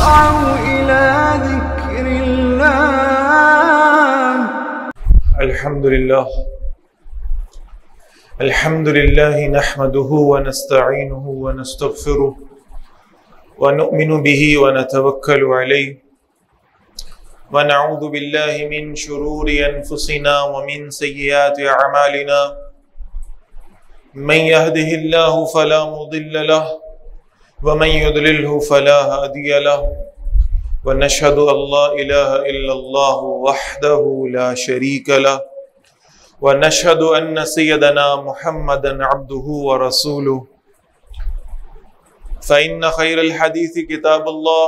فاسعوا إلى ذكر الله. الحمد لله نحمده ونستعينه ونستغفره ونؤمن به ونتوكل عليه ونعوذ بالله من شرور أنفسنا ومن سيئات أعمالنا من يهده الله فلا مضل له ومن يضلله فلا هادي له ونشهد أن لا إله إلا الله وحده لا شريك له ونشهد أن سيدنا محمدا عبده ورسوله فإن خير الحديث كتاب الله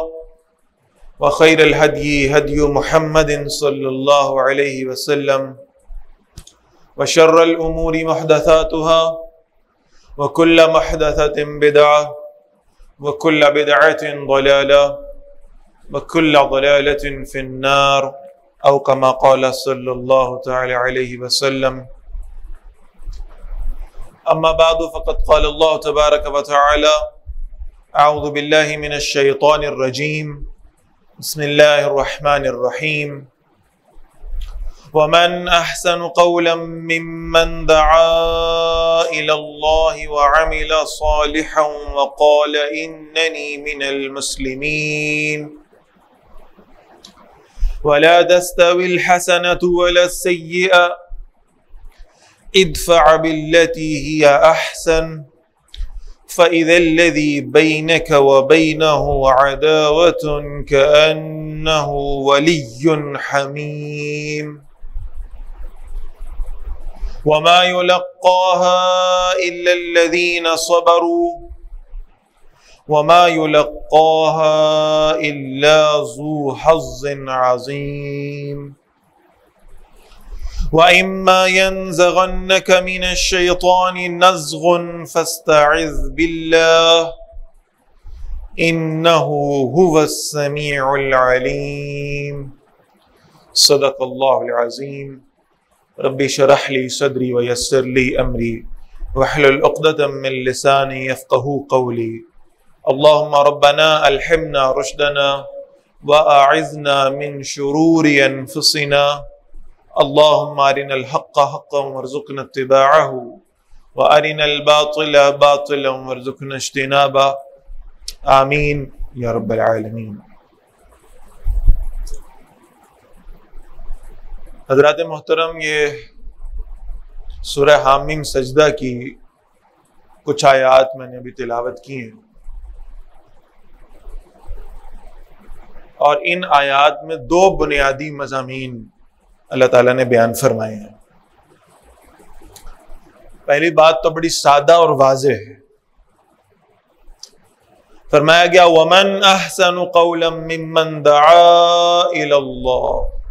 وخير الهدي هدي محمد صلى الله عليه وسلم وشر الأمور محدثاتها وكل محدثة بدعة وكل بدعة ضلالة وكل ضلالة في النار أو كما قال صلى الله تعالى عليه وسلم. أما بعد فقد قال الله تبارك وتعالى أعوذ بالله من الشيطان الرجيم بسم الله الرحمن الرحيم ومن أحسن قولا ممن دعا إلى الله وعمل صالحا وقال إنني من المسلمين ولا تستوي الحسنة ولا السيئة ادفع بالتي هي أحسن فإذا الذي بينك وبينه عداوة كأنه ولي حميم وما يلقاها إلا الذين صبروا وما يلقاها إلا ذو حظ عظيم وإما ينزغنك من الشيطان نزغ فاستعذ بالله إنه هو السميع العليم. صدق الله العظيم. ربي اشرح لي صدري ويسر لي أمري واحلل عقدة من لساني يفقهوا قولي. اللهم ربنا ألهمنا رشدنا وأعذنا من شرور أنفسنا. اللهم أرنا الحق حقا وارزقنا اتباعه وأرنا الباطل باطلا وارزقنا اجتنابه. آمین یا رب العالمین. حضرات محترم، یہ سورہ حامیم سجدہ کی کچھ آیات میں نے ابھی تلاوت کی ہیں، اور ان آیات میں دو بنیادی مضامین اللہ تعالیٰ نے بیان فرمائے ہیں. پہلی بات تو بڑی سادہ اور واضح ہے. فرمایا گیا وَمَنْ أَحْسَنُ قَوْلًا مِّمَّنْ دَعَا إِلَى اللَّهِ.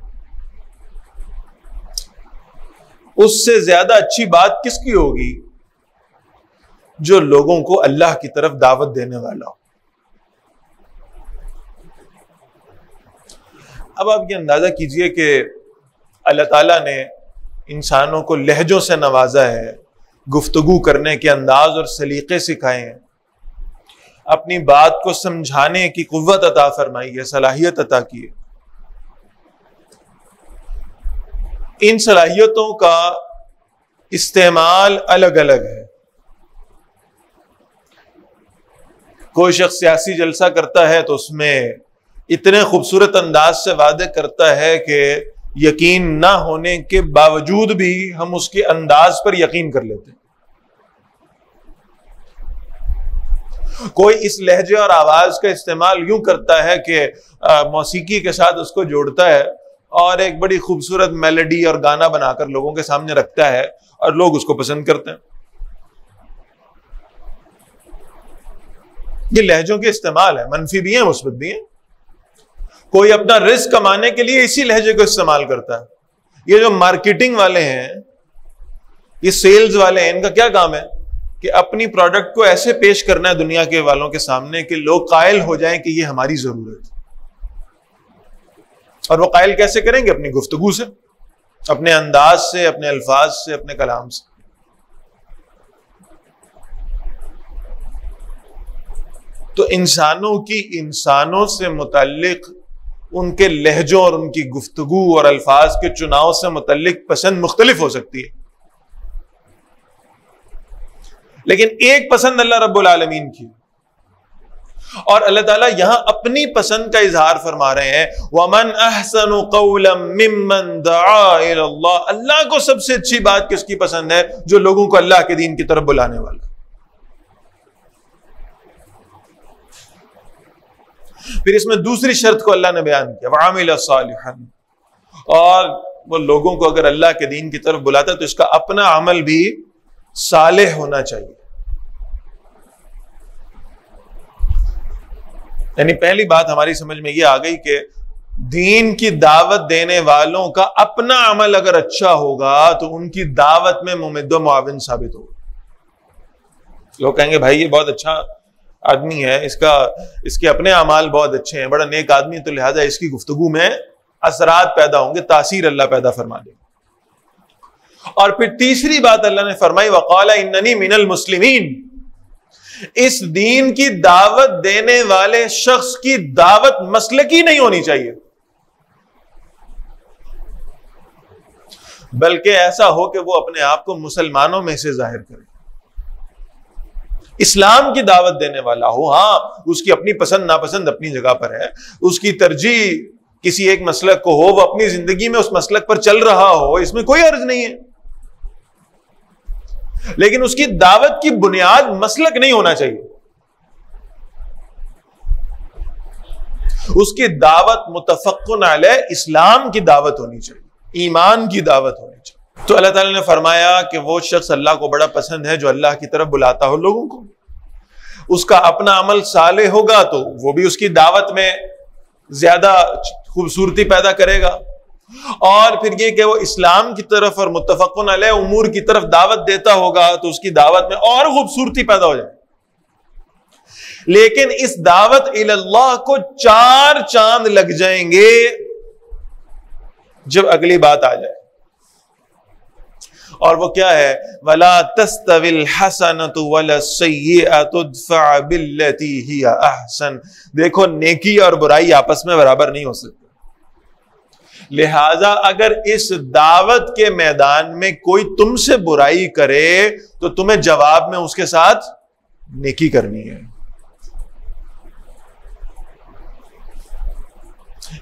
اس سے زیادہ اچھی بات کس کی ہوگی جو لوگوں کو اللہ کی طرف دعوت دینے والا ہو. اب آپ یہ اندازہ کیجئے کہ اللہ تعالیٰ نے انسانوں کو لہجوں سے نوازا ہے، گفتگو کرنے کے انداز اور سلیقے سکھائے ہیں، اپنی بات کو سمجھانے کی قوت عطا فرمائی ہے، صلاحیت عطا کی ہے. ان صلاحیتوں کا استعمال الگ الگ ہے. کوئی شخص سیاسی جلسہ کرتا ہے تو اس میں اتنے خوبصورت انداز سے وعدے کرتا ہے کہ یقین نہ ہونے کے باوجود بھی ہم اس کے انداز پر یقین کر لیتے ہیں. کوئی اس لہجے اور آواز کا استعمال یوں کرتا ہے کہ موسیقی کے ساتھ اس کو جوڑتا ہے اور ایک بڑی خوبصورت میلڈی اور گانا بنا کر لوگوں کے سامنے رکھتا ہے اور لوگ اس کو پسند کرتے ہیں. یہ لہجوں کے استعمال ہے، منفی بھی ہیں مثبت بھی ہیں. کوئی اپنا رزق کمانے کے لیے اسی لہجے کو استعمال کرتا ہے. یہ جو مارکیٹنگ والے ہیں، یہ سیلز والے ہیں، ان کا کیا کام ہے کہ اپنی پروڈکٹ کو ایسے پیش کرنا ہے دنیا کے والوں کے سامنے کہ لوگ قائل ہو جائیں کہ یہ ہماری ضرورت ہے. اور وہ قائل کیسے کریں گے؟ اپنی گفتگو سے، اپنے انداز سے، اپنے الفاظ سے، اپنے کلام سے. تو انسانوں سے متعلق ان کے لہجوں اور ان کی گفتگو اور الفاظ کے چناؤ سے متعلق پسند مختلف ہو سکتی ہے، لیکن ایک پسند اللہ رب العالمین کی، اور اللہ تعالیٰ یہاں اپنی پسند کا اظہار فرما رہے ہیں وَمَنْ أَحْسَنُ قَوْلًا مِّمَّنْ دَعَا إِلَى اللَّهِ، اللہ کو سب سے اچھی بات کس کی پسند ہے؟ جو لوگوں کو اللہ کے دین کی طرف بلانے والا۔ پھر اس میں دوسری شرط کو اللہ نے بیان کیا وَعَمِلَ صَالِحًا، اور وہ لوگوں کو اگر اللہ کے دین کی طرف بلاتا ہے تو اس کا اپنا عمل بھی صالح ہونا چاہیے۔ یعنی پہلی بات ہماری سمجھ میں یہ آ گئی کہ دین کی دعوت دینے والوں کا اپنا عمل اگر اچھا ہوگا تو ان کی دعوت میں ممد و معاون ثابت ہوگا۔ لوگ کہیں گے بھائی یہ بہت اچھا آدمی ہے، اس کے اپنے اعمال بہت اچھے ہیں، بڑا نیک آدمی، تو لہٰذا اس کی گفتگو میں اثرات پیدا ہوں گے، تاثیر اللہ پیدا فرما دے گا۔ اور پھر تیسری بات اللہ نے فرمائی وَقَالَ إِنَّنِي مِنَ الْمُسْلِمِينَ، اس دین کی دعوت دینے والے شخص کی دعوت مسلکی نہیں ہونی چاہیے، بلکہ ایسا ہو کہ وہ اپنے آپ کو مسلمانوں میں سے ظاہر کرے، اسلام کی دعوت دینے والا ہو۔ ہاں اس کی اپنی پسند ناپسند اپنی جگہ پر ہے، اس کی ترجیح کسی ایک مسلک کو ہو، وہ اپنی زندگی میں اس مسلک پر چل رہا ہو، اس میں کوئی حرج نہیں ہے، لیکن اس کی دعوت کی بنیاد مسلک نہیں ہونا چاہیے، اس کی دعوت متفقن علیہ اسلام کی دعوت ہونی چاہیے، ایمان کی دعوت ہونی چاہیے۔ تو اللہ تعالیٰ نے فرمایا کہ وہ شخص اللہ کو بڑا پسند ہے جو اللہ کی طرف بلاتا ہو لوگوں کو، اس کا اپنا عمل صالح ہوگا تو وہ بھی اس کی دعوت میں زیادہ خوبصورتی پیدا کرے گا، اور پھر یہ کہ وہ اسلام کی طرف اور متفقن علیہ امور کی طرف دعوت دیتا ہوگا تو اس کی دعوت میں اور خوبصورتی پیدا ہو جائے۔ لیکن اس دعوت اللہ کو 4 چاند لگ جائیں گے جب اگلی بات آ جائے، اور وہ کیا ہے؟ وَلَا تَسْتَوِي الْحَسَنَةُ وَلَا السَّيِّئَةُ ادْفَعْ بِالَّتِي هِيَ أَحْسَنُ، دیکھو نیکی اور برائی آپس میں برابر نہیں ہو سکتی، لہذا اگر اس دعوت کے میدان میں کوئی تم سے برائی کرے تو تمہیں جواب میں اس کے ساتھ نیکی کرنی ہے۔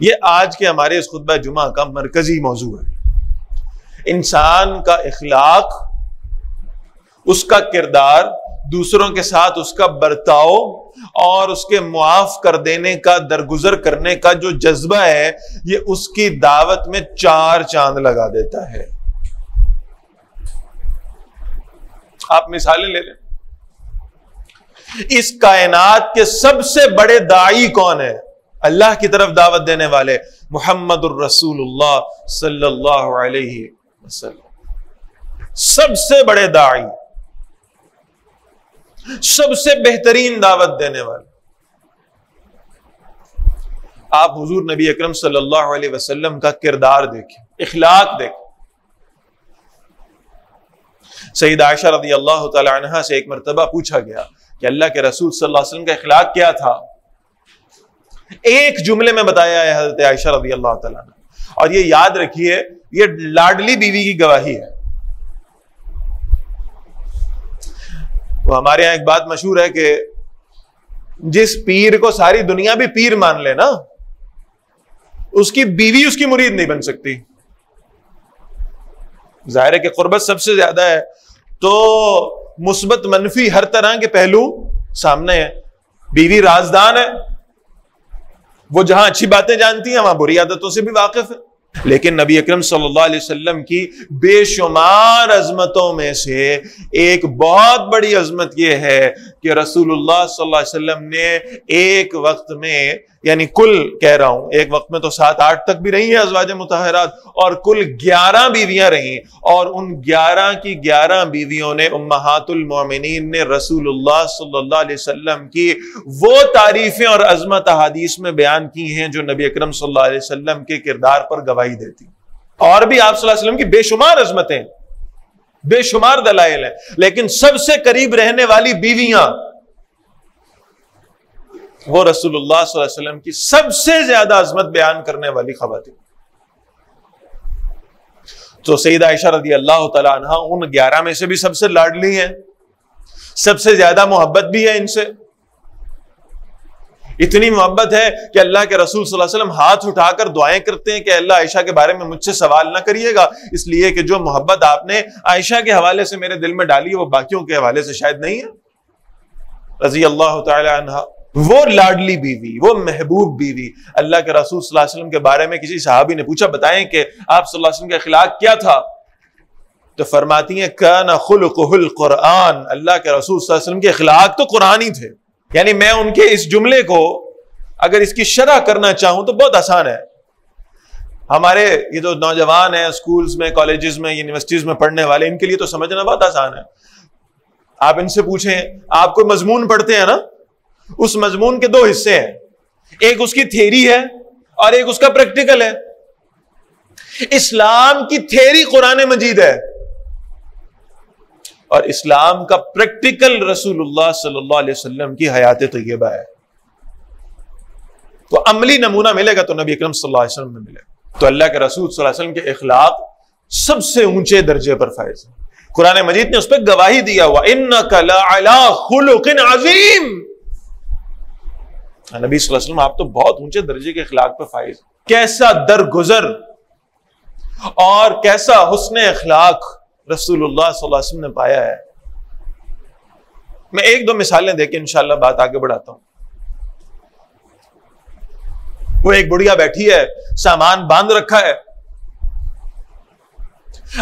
یہ آج کے ہمارے اس خطبہ جمعہ کا مرکزی موضوع ہے۔ انسان کا اخلاق، اس کا کردار، دوسروں کے ساتھ اس کا برتاؤ اور اس کے معاف کر دینے کا، درگزر کرنے کا جو جذبہ ہے، یہ اس کی دعوت میں 4 چاند لگا دیتا ہے۔ آپ مثالیں لے لیں، اس کائنات کے سب سے بڑے داعی کون ہے؟ اللہ کی طرف دعوت دینے والے محمد الرسول اللہ صلی اللہ علیہ وسلم، سب سے بڑے داعی، سب سے بہترین دعوت دینے والے۔ آپ حضور نبی اکرم صلی اللہ علیہ وسلم کا کردار دیکھیں، اخلاق دیکھیں۔ سیدہ عائشہ رضی اللہ تعالی عنہا سے ایک مرتبہ پوچھا گیا کہ اللہ کے رسول صلی اللہ علیہ وسلم کا اخلاق کیا تھا؟ ایک جملے میں بتایا ہے حضرت عائشہ رضی اللہ تعالی عنہ، اور یہ یاد رکھیے یہ لاڈلی بیوی کی گواہی ہے۔ تو ہمارے یہاں ایک بات مشہور ہے کہ جس پیر کو ساری دنیا بھی پیر مان لے نا، اس کی بیوی اس کی مرید نہیں بن سکتی۔ ظاہر ہے کہ قربت سب سے زیادہ ہے، تو مثبت منفی ہر طرح کے پہلو سامنے ہیں۔ بیوی رازدان ہے، وہ جہاں اچھی باتیں جانتی ہیں وہاں بری عادتوں سے بھی واقف ہے، لیکن نبی اکرم صلی اللہ علیہ وسلم کی بے شمار عظمتوں میں سے ایک بہت بڑی عظمت یہ ہے کہ رسول اللہ صلی اللہ علیہ وسلم نے ایک وقت میں، یعنی کل کہہ رہا ہوں، ایک وقت میں تو 7-8 تک بھی رہی ہیں ازواج مطہرات، اور کل 11 بیویاں رہیں، اور ان 11 کی 11 بیویوں نے امہات المومنین نے رسول اللہ صلی اللہ علیہ وسلم کی وہ تعریفیں اور عظمت احادیث میں بیان کی ہیں جو نبی اکرم صلی اللہ علیہ وسلم کے کردار پر گواہی دیتی۔ اور بھی آپ صلی اللہ علیہ وسلم کی بے شمار عظمتیں، بے شمار دلائل ہیں، لیکن سب سے قریب رہنے والی بیویاں وہ رسول اللہ صلی اللہ علیہ وسلم کی سب سے زیادہ عظمت بیان کرنے والی خواتین. تو سیدہ عائشہ رضی اللہ تعالیٰ عنہ ان 11 میں سے بھی سب سے لاڈلی ہیں, سب سے زیادہ محبت بھی ہے ان سے. اتنی محبت ہے کہ اللہ کے رسول صلی اللہ علیہ وسلم ہاتھ اٹھا کر دعائیں کرتے ہیں کہ اللہ عائشہ کے بارے میں مجھ سے سوال نہ کریے گا, اس لیے کہ جو محبت آپ نے عائشہ کے حوالے سے میرے دل میں ڈالی ہے وہ باقیوں کے حوالے سے شاید نہیں ہے. رضی اللہ تعالی عنہ, وہ لاڈلی بیوی, وہ محبوب بیوی. اللہ کے رسول صلی اللہ علیہ وسلم کے بارے میں کسی صحابی نے پوچھا بتائیں کہ آپ صلی اللہ علیہ وسلم کا اخلاق کیا تھا, تو فرماتی ہیں کان خلقہ القرآن, اللہ کے رسول صلی اللہ علیہ وسلم کے اخلاق تو قرآن ہی تھے. یعنی میں ان کے اس جملے کو اگر اس کی شرح کرنا چاہوں تو بہت آسان ہے. ہمارے یہ جو نوجوان ہیں اسکولز میں, کالجز میں, یونیورسٹیز میں پڑھنے والے, ان کے لیے تو سمجھنا بہت آسان ہے. آپ ان سے پوچھیں, آپ کوئی مضمون پڑھتے ہیں نا, اس مضمون کے 2 حصے ہیں, ایک اس کی تھیوری ہے اور ایک اس کا پریکٹیکل ہے. اسلام کی تھیوری قرآن مجید ہے اور اسلام کا پریکٹیکل رسول اللہ صلی اللہ علیہ وسلم کی حیات طیبہ ہے. تو عملی نمونہ ملے گا تو نبی اکرم صلی اللہ علیہ وسلم میں ملے گا. تو اللہ کے رسول صلی اللہ علیہ وسلم کے اخلاق سب سے اونچے درجے پر فائز ہیں. قرآن مجید نے اس پہ گواہی دیا ہوا انک لعلی خلق عظیم. نبی صلی اللہ علیہ وسلم آپ تو بہت اونچے درجے کے اخلاق پہ فائز. کیسا درگزر اور کیسا حسن اخلاق رسول اللہ صلی اللہ علیہ وسلم نے پایا ہے. میں 1-2 مثالیں دے کے انشاءاللہ بات آگے بڑھاتا ہوں. وہ ایک بڑھیا بیٹھی ہے, سامان باندھ رکھا ہے,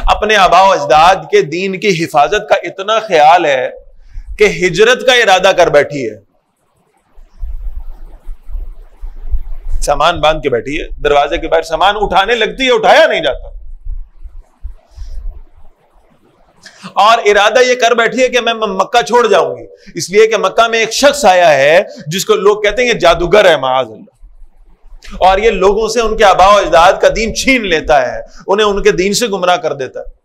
اپنے آبا و اجداد کے دین کی حفاظت کا اتنا خیال ہے کہ ہجرت کا ارادہ کر بیٹھی ہے. سامان باندھ کے بیٹھی ہے, دروازے کے باہر سامان اٹھانے لگتی ہے, اٹھایا نہیں جاتا, اور ارادہ یہ کر بیٹھی ہے کہ میں مکہ چھوڑ جاؤں گی, اس لیے کہ مکہ میں ایک شخص آیا ہے جس کو لوگ کہتے ہیں یہ جادوگر ہے معاذ اللہ, اور یہ لوگوں سے ان کے آبا و اجداد کا دین چھین لیتا ہے, انہیں ان کے دین سے گمراہ کر دیتا ہے.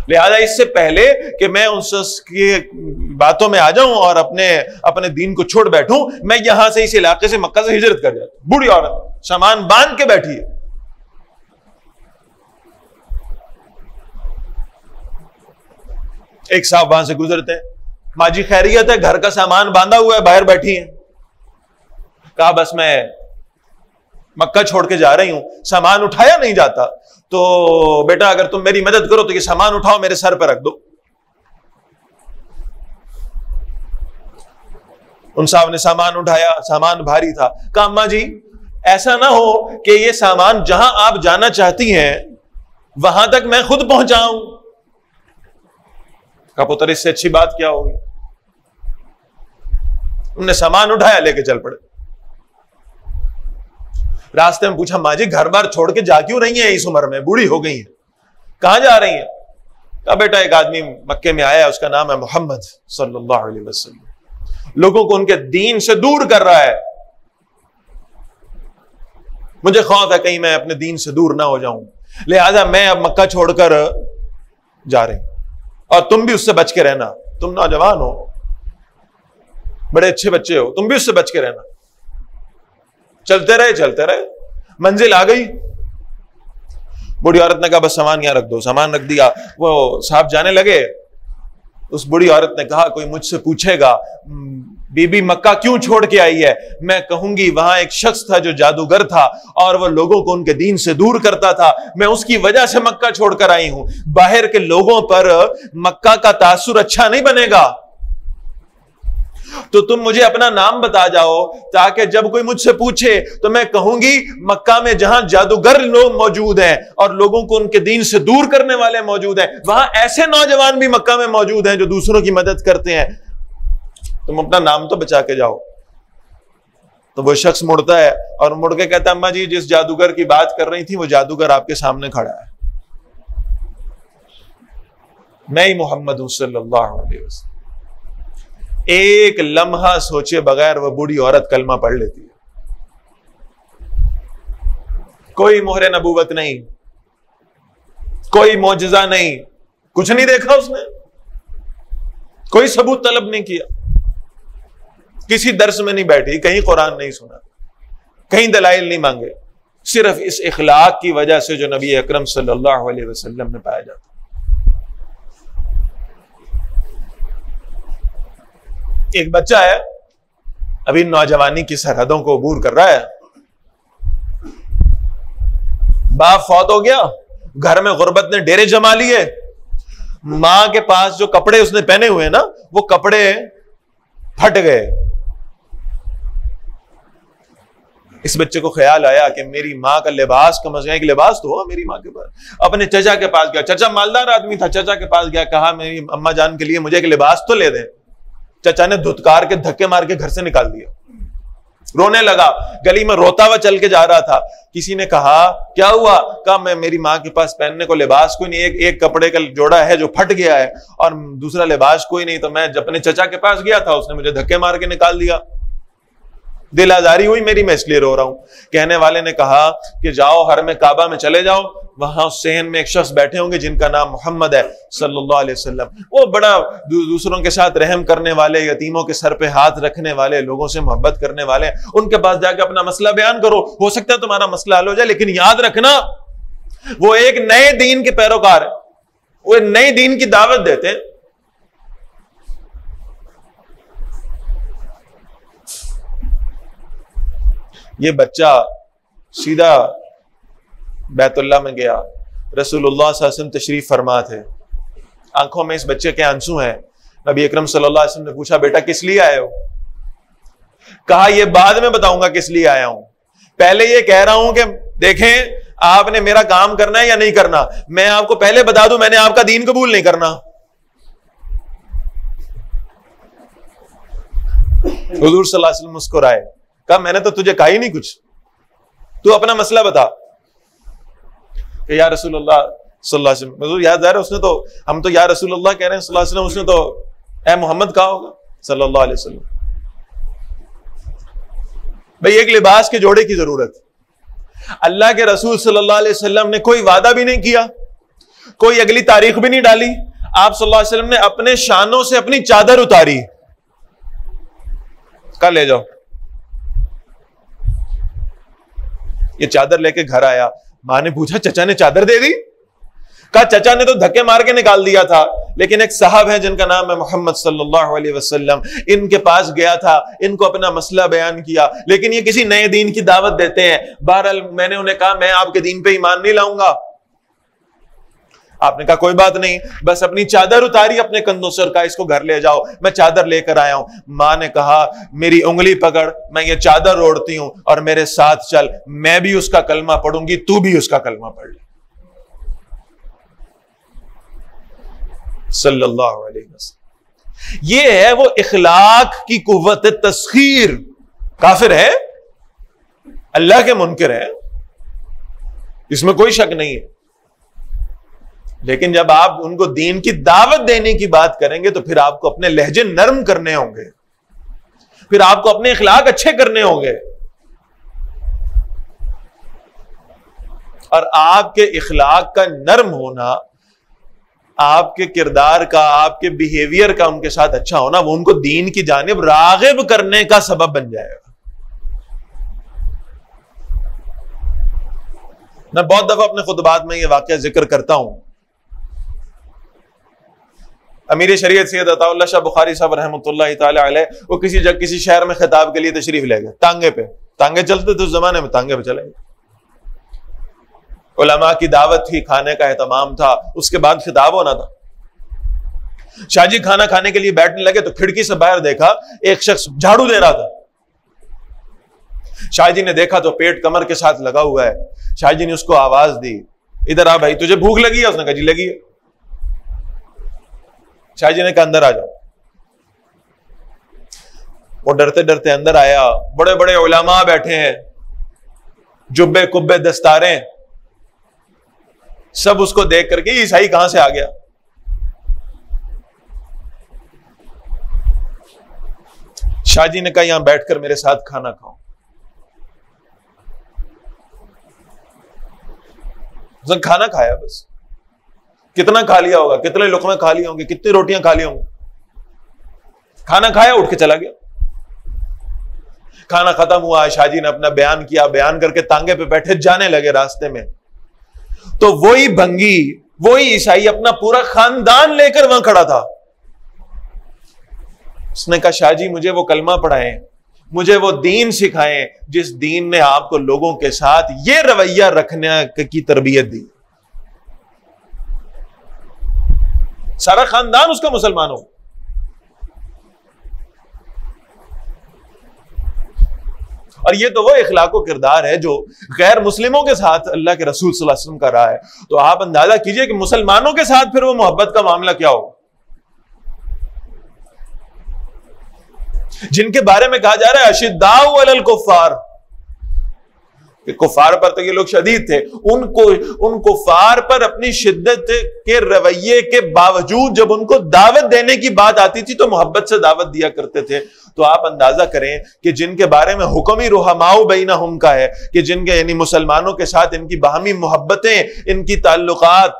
لہذا اس سے پہلے کہ میں ان کی باتوں میں آ جاؤں اور اپنے دین کو چھوڑ بیٹھوں, میں یہاں سے اس علاقے سے مکہ سے ہجرت کر جاتا ہوں. بوڑھی عورت سامان باندھ کے بیٹھی ہے. ایک صاحب وہاں سے گزرتے ہیں, ماں جی خیریت ہے, گھر کا سامان باندھا ہوا ہے, باہر بیٹھی ہیں. کہا بس میں مکہ چھوڑ کے جا رہی ہوں, سامان اٹھایا نہیں جاتا, تو بیٹا اگر تم میری مدد کرو تو یہ سامان اٹھاؤ میرے سر پہ رکھ دو. ان صاحب نے سامان اٹھایا, سامان بھاری تھا. کہا اماں جی ایسا نہ ہو کہ یہ سامان جہاں آپ جانا چاہتی ہیں وہاں تک میں خود پہنچاؤں. کہا پتر اس سے اچھی بات کیا ہوگی. انہوں نے سامان اٹھایا, لے کے چل پڑے. راستے میں پوچھا ماں جی گھر بار چھوڑ کے جا کیوں رہی ہیں اس عمر میں, بوڑھی ہو گئی ہیں, کہاں جا رہی ہیں؟ کہا بیٹا ایک آدمی مکے میں آیا ہے, اس کا نام ہے محمد صلی اللہ علیہ وسلم, لوگوں کو ان کے دین سے دور کر رہا ہے, مجھے خوف ہے کہیں میں اپنے دین سے دور نہ ہو جاؤں, لہذا میں اب مکہ چھوڑ کر جا رہی ہوں, اور تم بھی اس سے بچ کے رہنا, تم نوجوان ہو, بڑے اچھے بچے ہو, تم بھی اس سے بچ کے رہنا. چلتے رہے, منزل آ گئی. بڑی عورت نے کہا بس سامان یہاں رکھ دو. سامان رکھ دیا. وہ صاحب جانے لگے. اس بڑی عورت نے کہا کوئی مجھ سے پوچھے گا بی بی مکہ کیوں چھوڑ کے آئی ہے, میں کہوں گی وہاں ایک شخص تھا جو جادوگر تھا اور وہ لوگوں کو ان کے دین سے دور کرتا تھا, میں اس کی وجہ سے مکہ چھوڑ کر آئی ہوں. باہر کے لوگوں پر مکہ کا تاثر اچھا نہیں بنے گا, تو تم مجھے اپنا نام بتا جاؤ تاکہ جب کوئی مجھ سے پوچھے تو میں کہوں گی مکہ میں جہاں جادوگر لوگ موجود ہیں اور لوگوں کو ان کے دین سے دور کرنے والے موجود ہیں, وہاں ایسے نوجوان بھی مکہ میں موجود ہیں جو دوسروں کی مدد کرتے ہیں, تم اپنا نام تو بچا کے جاؤ. تو وہ شخص مڑتا ہے اور مڑ کے کہتا ہے اماں جی جس جادوگر کی بات کر رہی تھی وہ جادوگر آپ کے سامنے کھڑا ہے, میں ہی محمد ہوں صلی اللہ علیہ وسلم. ایک لمحہ سوچے بغیر وہ بوڑھی عورت کلمہ پڑھ لیتی ہے. کوئی مہر نبوت نہیں, کوئی معجزہ نہیں, کچھ نہیں دیکھا اس نے, کوئی ثبوت طلب نہیں کیا, کسی درس میں نہیں بیٹھی، کہیں قرآن نہیں سنا، کہیں دلائل نہیں مانگے، صرف اس اخلاق کی وجہ سے جو نبی اکرم صلی اللہ علیہ وسلم میں پایا جاتا۔ ایک بچہ ہے ابھی نوجوانی کی سرحدوں کو عبور کر رہا ہے، باپ فوت ہو گیا، گھر میں غربت نے ڈیرے جما لیے، ماں کے پاس جو کپڑے اس نے پہنے ہوئے نا وہ کپڑے پھٹ گئے۔ اس بچے کو خیال آیا کہ میری ماں کا لباس کم از کم ایک لباس تو ہو میری ماں کے پاس، اپنے چچا کے پاس گیا، چچا مالدار آدمی تھا، چچا کے پاس گیا، کہا میری اما جان کے لیے مجھے ایک لباس تو لے دیں۔ چچا نے دھتکار کے دھکے مار کے گھر سے نکال دیا، رونے لگا، گلی میں روتا ہوا چل کے جا رہا تھا۔ کسی نے کہا کیا ہوا؟ کہا میں میری ماں کے پاس پہننے کو لباس کوئی نہیں، ایک کپڑے کا جوڑا ہے جو پھٹ گیا ہے اور دوسرا لباس کوئی نہیں، تو میں اپنے چچا کے پاس گیا تھا، اس نے مجھے دھکے مار کے نکال دیا، دل آزاری ہوئی میری، میں اس لیے رو رہا ہوں۔ کہنے والے نے کہا کہ جاؤ حرم کعبہ میں چلے جاؤ، وہاں صحن میں ایک شخص بیٹھے ہوں گے جن کا نام محمد ہے صلی اللہ علیہ وسلم، وہ بڑا دوسروں کے ساتھ رحم کرنے والے، یتیموں کے سر پہ ہاتھ رکھنے والے، لوگوں سے محبت کرنے والے، ان کے پاس جا کے اپنا مسئلہ بیان کرو، ہو سکتا ہے تمہارا مسئلہ حل ہو جائے۔ لیکن یاد رکھنا وہ ایک نئے دین کے پیروکار ہیں، وہ نئے دین کی دعوت دیتے ہیں۔ یہ بچہ سیدھا بیت اللہ میں گیا، رسول اللہ صلی اللہ علیہ وسلم تشریف فرما تھے، آنکھوں میں اس بچے کے آنسو ہیں۔ نبی اکرم صلی اللہ علیہ وسلم نے پوچھا بیٹا کس لیے آئے ہو؟ کہا یہ بعد میں بتاؤں گا کس لیے آیا ہوں، پہلے یہ کہہ رہا ہوں کہ دیکھیں آپ نے میرا کام کرنا ہے یا نہیں کرنا، میں آپ کو پہلے بتا دوں میں نے آپ کا دین قبول نہیں کرنا۔ حضور صلی اللہ علیہ وسلم مسکرائے، کہا میں نے تو تجھے کہا ہی نہیں کچھ، تو اپنا مسئلہ بتا۔ کہ یا رسول اللہ صلی اللہ علیہ وسلم، یاد آ رہا ہے اس نے تو، ہم تو یا رسول اللہ کہہ رہے ہیں صلی اللہ علیہ وسلم، اس نے تو اے محمد کہا ہوگا صلی اللہ علیہ وسلم۔ بھئی ایک لباس کے جوڑے کی ضرورت، اللہ کے رسول صلی اللہ علیہ وسلم نے کوئی وعدہ بھی نہیں کیا، کوئی اگلی تاریخ بھی نہیں ڈالی، آپ صلی اللہ علیہ وسلم نے اپنے شانوں سے اپنی چادر اتاری، کہا لے جاؤ۔ یہ چادر لے کے گھر آیا، ماں نے پوچھا چچا نے چادر دے دی؟ کہا چچا نے تو دھکے مار کے نکال دیا تھا، لیکن ایک صاحب ہے جن کا نام ہے محمد صلی اللہ علیہ وسلم، ان کے پاس گیا تھا، ان کو اپنا مسئلہ بیان کیا، لیکن یہ کسی نئے دین کی دعوت دیتے ہیں۔ بہرحال میں نے انہیں کہا میں آپ کے دین پہ ایمان نہیں لاؤں گا۔ آپ نے کہا کوئی بات نہیں، بس اپنی چادر اتاری اپنے کندھوں سے اور کہا اس کو گھر لے جاؤ، میں چادر لے کر آیا ہوں۔ ماں نے کہا میری انگلی پکڑ، میں یہ چادر اوڑھتی ہوں اور میرے ساتھ چل، میں بھی اس کا کلمہ پڑھوں گی، تو بھی اس کا کلمہ پڑھ لے۔ صلی اللہ علیہ وسلم۔ یہ ہے وہ اخلاق کی قوت تسخیر۔ کافر ہے، اللہ کے منکر ہے، اس میں کوئی شک نہیں ہے، لیکن جب آپ ان کو دین کی دعوت دینے کی بات کریں گے تو پھر آپ کو اپنے لہجے نرم کرنے ہوں گے، پھر آپ کو اپنے اخلاق اچھے کرنے ہوں گے، اور آپ کے اخلاق کا نرم ہونا، آپ کے کردار کا، آپ کے بیہیویئر کا ان کے ساتھ اچھا ہونا، وہ ان کو دین کی جانب راغب کرنے کا سبب بن جائے گا۔ میں بہت دفعہ اپنے خطبات میں یہ واقعہ ذکر کرتا ہوں۔ امیر شریعت سید عطا اللہ شاہ بخاری صاحب رحمۃ اللہ تعالی علیہ، وہ کسی شہر میں خطاب کے لیے تشریف لے گئے، تانگے پہ، تانگے چلتے تھے اس زمانے میں، تانگے پہ چلے گئے، علماء کی دعوت تھی، کھانے کا اہتمام تھا، اس کے بعد خطاب ہونا تھا۔ شاہ جی کھانا کھانے کے لیے بیٹھنے لگے تو کھڑکی سے باہر دیکھا ایک شخص جھاڑو دے رہا تھا۔ شاہ جی نے دیکھا تو پیٹ کمر کے ساتھ لگا ہوا ہے۔ شاہ جی نے اس کو آواز دی، ادھر آ بھائی، تجھے بھوک لگی ہے؟ اس نے کہا جی لگی ہے۔ شاہ جی نے کہا اندر آ جاؤ۔ وہ ڈرتے ڈرتے اندر آیا، بڑے بڑے علماء بیٹھے ہیں، جبے کبے دستاریں، سب اس کو دیکھ کر کے عیسائی کہاں سے آ گیا؟ شاہ جی نے کہا یہاں بیٹھ کر میرے ساتھ کھانا کھاؤ۔ اس نے کھانا کھایا، بس کتنا کھا لیا ہوگا، کتنے لقمے کھا لیے ہوں گے، کتنی روٹیاں کھا لی ہوں گے، کھانا کھایا، اٹھ کے چلا گیا۔ کھانا ختم ہوا، شاہ جی نے اپنا بیان کیا، بیان کر کے تانگے پہ بیٹھے جانے لگے راستے میں، تو وہی بھنگی، وہی عیسائی اپنا پورا خاندان لے کر وہاں کھڑا تھا. اس نے کہا شاہ جی مجھے وہ کلمہ پڑھائیں، مجھے وہ دین سکھائیں جس دین نے آپ کو لوگوں کے ساتھ یہ رویہ رکھنے کی تربیت دی. سارا خاندان اس کا مسلمان ہو. اور یہ تو وہ اخلاق و کردار ہے جو غیر مسلموں کے ساتھ اللہ کے رسول صلی اللہ علیہ وسلم کا رہا ہے. تو آپ اندازہ کیجئے کہ مسلمانوں کے ساتھ پھر وہ محبت کا معاملہ کیا ہو، جن کے بارے میں کہا جا رہا ہے اشداء علی الکفار، کہ کفار پر تو یہ لوگ شدید تھے، ان کفار پر اپنی شدت کے رویے کے باوجود جب ان کو دعوت دینے کی بات آتی تھی تو محبت سے دعوت دیا کرتے تھے. تو آپ اندازہ کریں کہ جن کے بارے میں حکم ہی رحماء بینہم کا ہے کہ جن کے یعنی مسلمانوں کے ساتھ ان کی باہمی محبتیں، ان کی تعلقات،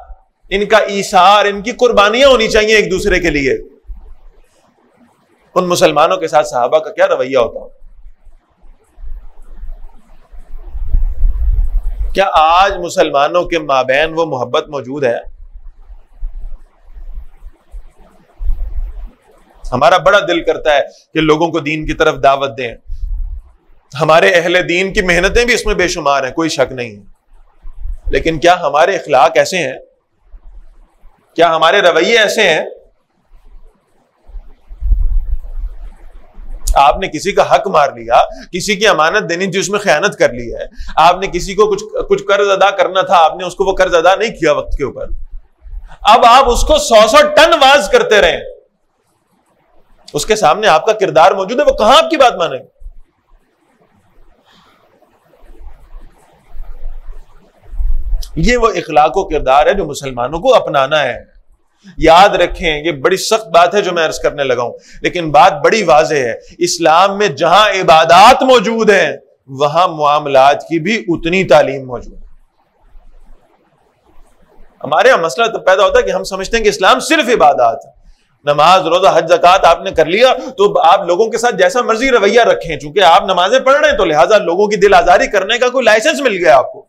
ان کا ایثار، ان کی قربانیاں ہونی چاہیے ایک دوسرے کے لیے، ان مسلمانوں کے ساتھ صحابہ کا کیا رویہ ہوتا؟ کیا آج مسلمانوں کے مابین وہ محبت موجود ہے؟ ہمارا بڑا دل کرتا ہے کہ لوگوں کو دین کی طرف دعوت دیں، ہمارے اہل دین کی محنتیں بھی اس میں بے شمار ہیں، کوئی شک نہیں ہے، لیکن کیا ہمارے اخلاق ایسے ہیں؟ کیا ہمارے رویے ایسے ہیں؟ آپ نے کسی کا حق مار لیا، کسی کی امانت دینی تھی اس میں خیانت کر لی ہے، آپ نے کسی کو کچھ قرض ادا کرنا تھا، آپ نے اس کو وہ قرض ادا نہیں کیا وقت کے اوپر، اب آپ اس کو 100 ٹن واز کرتے رہیں، اس کے سامنے آپ کا کردار موجود ہے، وہ کہاں آپ کی بات مانے گا؟ یہ وہ اخلاق و کردار ہے جو مسلمانوں کو اپنانا ہے. یاد رکھیں یہ بڑی سخت بات ہے جو میں عرض کرنے لگا ہوں، لیکن بات بڑی واضح ہے. اسلام میں جہاں عبادات موجود ہیں وہاں معاملات کی بھی اتنی تعلیم موجود ہے. ہمارے یہاں مسئلہ تو پیدا ہوتا ہے کہ ہم سمجھتے ہیں کہ اسلام صرف عبادات ہے، نماز روزہ حج زکات آپ نے کر لیا تو آپ لوگوں کے ساتھ جیسا مرضی رویہ رکھیں، چونکہ آپ نمازیں پڑھ رہے ہیں تو لہٰذا لوگوں کی دل آزاری کرنے کا کوئی لائسنس مل گیا آپ کو.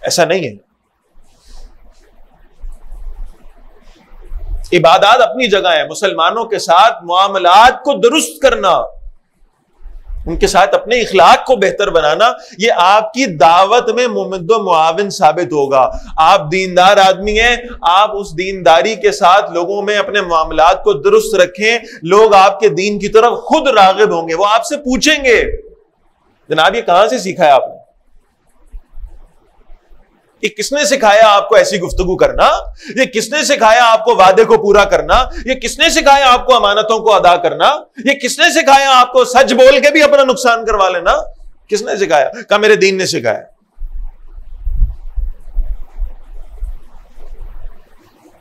ایسا نہیں ہے. عبادات اپنی جگہ ہے، مسلمانوں کے ساتھ معاملات کو درست کرنا، ان کے ساتھ اپنے اخلاق کو بہتر بنانا، یہ آپ کی دعوت میں ممد و معاون ثابت ہوگا. آپ دیندار آدمی ہیں، آپ اس دینداری کے ساتھ لوگوں میں اپنے معاملات کو درست رکھیں، لوگ آپ کے دین کی طرف خود راغب ہوں گے. وہ آپ سے پوچھیں گے جناب یہ کہاں سے سیکھا ہے آپ نے، یہ کس نے سکھایا آپ کو ایسی گفتگو کرنا، یہ کس نے سکھایا آپ کو وعدے کو پورا کرنا، یہ کس نے سکھایا آپ کو امانتوں کو ادا کرنا، یہ کس نے سکھایا آپ کو سچ بول کے بھی اپنا نقصان کروا لینا، کس نے سکھایا؟ کہا میرے دین نے سکھایا.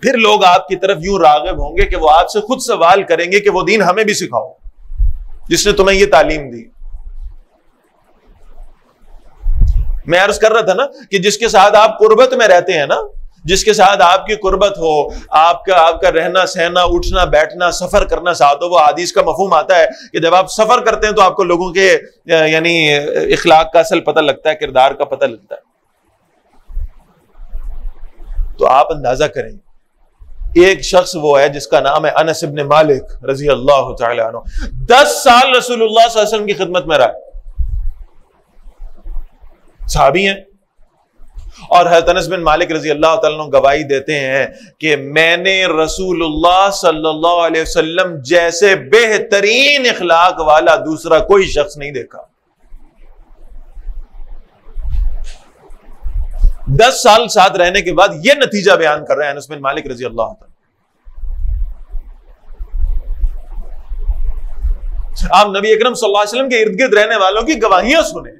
پھر لوگ آپ کی طرف یوں راغب ہوں گے کہ وہ آپ سے خود سوال کریں گے کہ وہ دین ہمیں بھی سکھاؤ جس نے تمہیں یہ تعلیم دی. میں عرض کر رہا تھا نا کہ جس کے ساتھ آپ قربت میں رہتے ہیں نا، جس کے ساتھ آپ کی قربت ہو، آپ کا رہنا سہنا اٹھنا بیٹھنا سفر کرنا ساتھ ہو، وہ حدیث کا مفہوم آتا ہے کہ جب آپ سفر کرتے ہیں تو آپ کو لوگوں کے یعنی اخلاق کا اصل پتہ لگتا ہے، کردار کا پتہ لگتا ہے. تو آپ اندازہ کریں ایک شخص وہ ہے جس کا نام ہے انس ابن مالک رضی اللہ تعالی عنہ، 10 سال رسول اللہ صلی اللہ علیہ وسلم کی خدمت میں رہا، صحابی ہیں. اور حضرت انس بن مالک رضی اللہ تعالیٰ عنہ گواہی دیتے ہیں کہ میں نے رسول اللہ صلی اللہ علیہ وسلم جیسے بہترین اخلاق والا دوسرا کوئی شخص نہیں دیکھا. 10 سال ساتھ رہنے کے بعد یہ نتیجہ بیان کر رہے ہیں انس بن مالک رضی اللہ تعالیٰ. آپ نبی اکرم صلی اللہ علیہ وسلم کے ارد گرد رہنے والوں کی گواہیاں سنیں.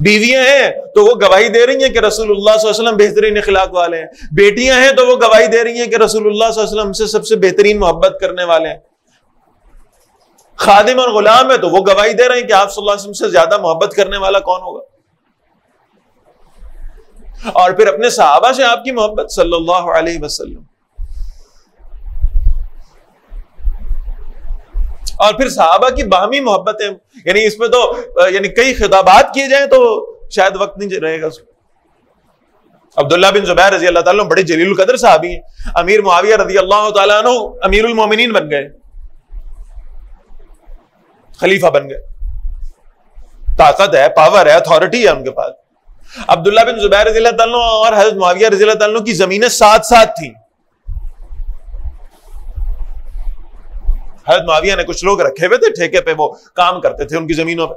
بیویاں ہیں تو وہ گواہی دے رہی ہیں کہ رسول اللہ صلی اللہ علیہ وسلم بہترین اخلاق والے ہیں، بیٹیاں ہیں تو وہ گواہی دے رہی ہیں کہ رسول اللہ صلی اللہ علیہ وسلم سے سب سے بہترین محبت کرنے والے ہیں، خادم اور غلام ہے تو وہ گواہی دے رہے ہیں کہ آپ صلی اللہ علیہ وسلم سے زیادہ محبت کرنے والا کون ہوگا. اور پھر اپنے صحابہ سے آپ کی محبت صلی اللہ علیہ وسلم. اور پھر صحابہ کی باہمی محبتیں، یعنی اس میں تو یعنی کئی خطابات کیے جائیں تو شاید وقت نہیں رہے گا اس میں۔ عبداللہ بن زبیر رضی اللہ تعالیٰ بڑے جلیل القدر صحابی ہیں، امیر معاویہ رضی اللہ تعالیٰ عنہ امیر المومنین بن گئے، خلیفہ بن گئے، طاقت ہے، پاور ہے، اتھارٹی ہے ان کے پاس۔ عبداللہ بن زبیر رضی اللہ تعالیٰ اور حضرت معاویہ رضی اللہ تعالیٰ کی زمینیں ساتھ ساتھ تھیں۔ حضرت معاویہ نے کچھ لوگ رکھے ہوئے تھے ٹھیکے پہ، وہ کام کرتے تھے ان کی زمینوں پہ۔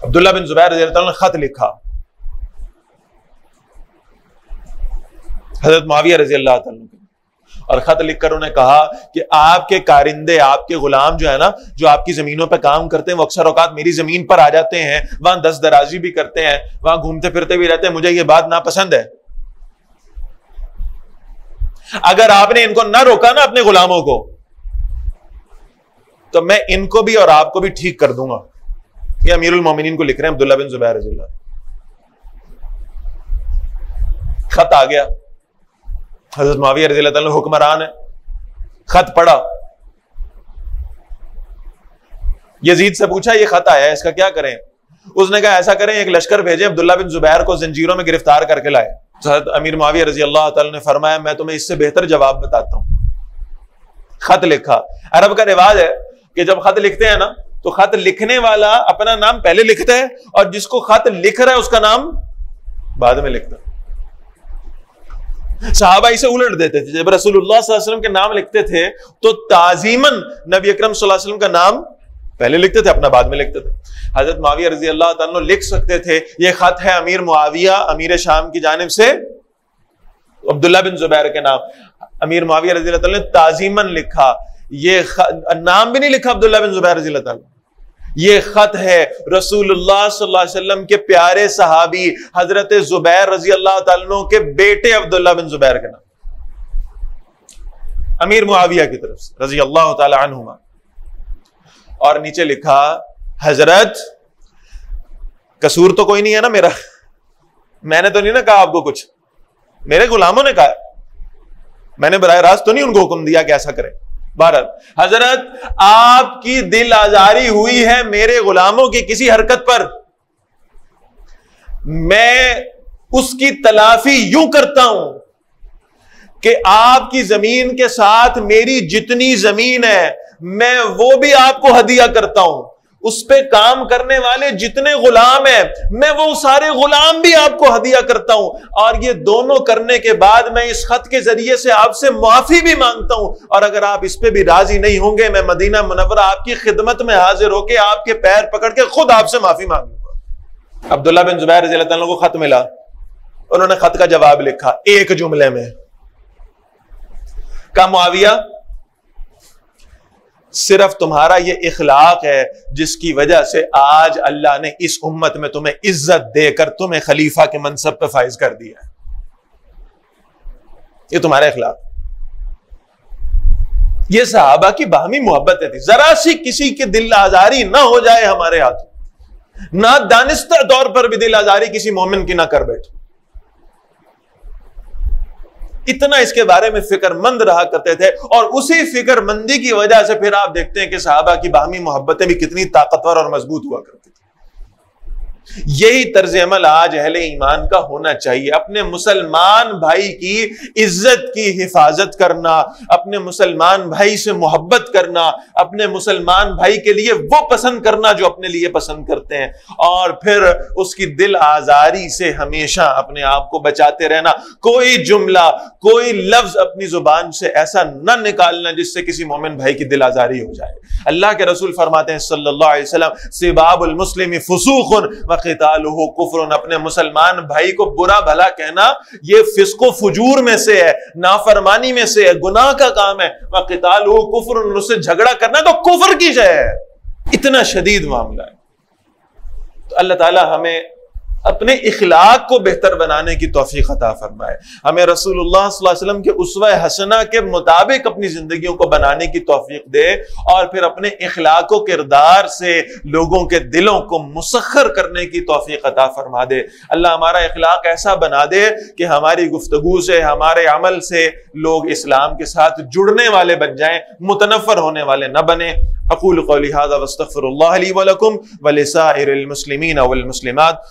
عبداللہ بن زبیر رضی اللہ تعالیٰ نے خط لکھا حضرت معاویہ رضی اللہ تعالیٰ کو، اور خط لکھ کر انہوں نے کہا کہ آپ کے کارندے، آپ کے غلام جو ہے نا، جو آپ کی زمینوں پہ کام کرتے ہیں، وہ اکثر اوقات میری زمین پر آ جاتے ہیں، وہاں دست درازی بھی کرتے ہیں، وہاں گھومتے پھرتے بھی رہتے ہیں، مجھے یہ بات ناپسند ہے۔ اگر آپ نے ان کو نہ روکا نا اپنے غلاموں کو، تو میں ان کو بھی اور آپ کو بھی ٹھیک کر دوں گا۔ یہ امیر المومنین کو لکھ رہے ہیں عبداللہ بن زبیر رضی اللہ۔ خط آ گیا، حضرت معاویہ رضی اللہ تعالیٰ حکمران ہے، خط پڑھا، یزید سے پوچھا یہ خط آیا ہے اس کا کیا کریں؟ اس نے کہا ایسا کریں ایک لشکر بھیجیں، عبداللہ بن زبیر کو زنجیروں میں گرفتار کر کے لائے۔ حضرت امیر معاویہ رضی اللہ تعالیٰ نے فرمایا میں تمہیں اس سے بہتر جواب بتاتا ہوں۔ خط لکھا۔ عرب کا رواج ہے کہ جب خط لکھتے ہیں نا تو خط لکھنے والا اپنا نام پہلے لکھتا ہے اور جس کو خط لکھ رہا ہے اس کا نام بعد میں لکھتا ہے۔ صحابہ اسے الٹ دیتے تھے، جب رسول اللہ صلی اللہ علیہ وسلم کے نام لکھتے تھے تو تعظیماً نبی اکرم صلی اللہ علیہ وسلم کا نام پہلے لکھتے تھے، اپنا بعد میں لکھتے تھے۔ حضرت معاویہ رضی اللہ تعالیٰ لکھ سکتے تھے یہ خط ہے امیر معاویہ امیر شام کی جانب سے عبداللہ بن زبیر کے نام۔ امیر معاویہ رضی اللہ تعالیٰ نے تعظیماً لکھا، یہ نام بھی نہیں لکھا عبداللہ بن زبیر رضی اللہ تعالیٰ، یہ خط ہے رسول اللہ صلی اللہ علیہ وسلم کے پیارے صحابی حضرت زبیر رضی اللہ تعالیٰ عنہ کے بیٹے عبداللہ بن زبیر کے نام، امیر معاویہ کی طرف سے رضی اللہ تعالی عنہما۔ اور نیچے لکھا حضرت قصور تو کوئی نہیں ہے نا میرا، میں نے تو نہیں نا کہا آپ کو کچھ، میرے غلاموں نے کہا، میں نے براہ راست تو نہیں ان کو حکم دیا کہ ایسا کریں۔ بہرحال حضرت آپ کی دل آزاری ہوئی ہے میرے غلاموں کی کسی حرکت پر، میں اس کی تلافی یوں کرتا ہوں کہ آپ کی زمین کے ساتھ میری جتنی زمین ہے میں وہ بھی آپ کو ہدیہ کرتا ہوں، اس پہ کام کرنے والے جتنے غلام ہیں میں وہ سارے غلام بھی آپ کو ہدیہ کرتا ہوں، اور یہ دونوں کرنے کے بعد میں اس خط کے ذریعے سے آپ سے معافی بھی مانگتا ہوں، اور اگر آپ اس پہ بھی راضی نہیں ہوں گے میں مدینہ منورہ آپ کی خدمت میں حاضر ہو کے آپ کے پیر پکڑ کے خود آپ سے معافی مانگوں گا۔ عبداللہ بن زبیر رضی اللہ عنہ کو خط ملا، انہوں نے خط کا جواب لکھا ایک جملے میں، کہا معاویہ صرف تمہارا یہ اخلاق ہے جس کی وجہ سے آج اللہ نے اس امت میں تمہیں عزت دے کر تمہیں خلیفہ کے منصب پہ فائز کر دیا ہے، یہ تمہارا اخلاق۔ یہ صحابہ کی باہمی محبت تھی، ذرا سی کسی کی دل آزاری نہ ہو جائے ہمارے ہاتھ، نہ دانستہ طور پر بھی دل آزاری کسی مومن کی نہ کر بیٹھے، اتنا اس کے بارے میں فکر مند رہا کرتے تھے، اور اسی فکر مندی کی وجہ سے پھر آپ دیکھتے ہیں کہ صحابہ کی باہمی محبتیں بھی کتنی طاقتور اور مضبوط ہوا کرتی تھی۔ یہی طرز عمل آج اہل ایمان کا ہونا چاہیے، اپنے مسلمان بھائی کی عزت کی حفاظت کرنا، اپنے مسلمان بھائی سے محبت کرنا، اپنے مسلمان بھائی کے لیے وہ پسند کرنا جو اپنے لیے پسند کرتے ہیں، اور پھر اس کی دل آزاری سے ہمیشہ اپنے آپ کو بچاتے رہنا، کوئی جملہ کوئی لفظ اپنی زبان سے ایسا نہ نکالنا جس سے کسی مومن بھائی کی دل آزاری ہو جائے۔ اللہ کے رسول فرماتے ہیں صلی اللہ علیہ وسلم سباب المسلم فسوق وقتالہ کفر، اپنے مسلمان بھائی کو برا بھلا کہنا یہ فسق و فجور میں سے ہے، نافرمانی میں سے ہے، گناہ کا کام ہے، وقتالہ کفر، اس سے جھگڑا کرنا تو کفر کی شے ہے، اتنا شدید معاملہ ہے۔ تو اللہ تعالی ہمیں اپنے اخلاق کو بہتر بنانے کی توفیق عطا فرمائے، ہمیں رسول اللہ صلی اللہ علیہ وسلم کے اسوہ حسنہ کے مطابق اپنی زندگیوں کو بنانے کی توفیق دے، اور پھر اپنے اخلاق و کردار سے لوگوں کے دلوں کو مسخر کرنے کی توفیق عطا فرما دے۔ اللہ ہمارا اخلاق ایسا بنا دے کہ ہماری گفتگو سے، ہمارے عمل سے لوگ اسلام کے ساتھ جڑنے والے بن جائیں، متنفر ہونے والے نہ بنیں۔ اقول قولی ھذا واستغفر اللہ لی ولکم ولسائر المسلمین والمسلمات۔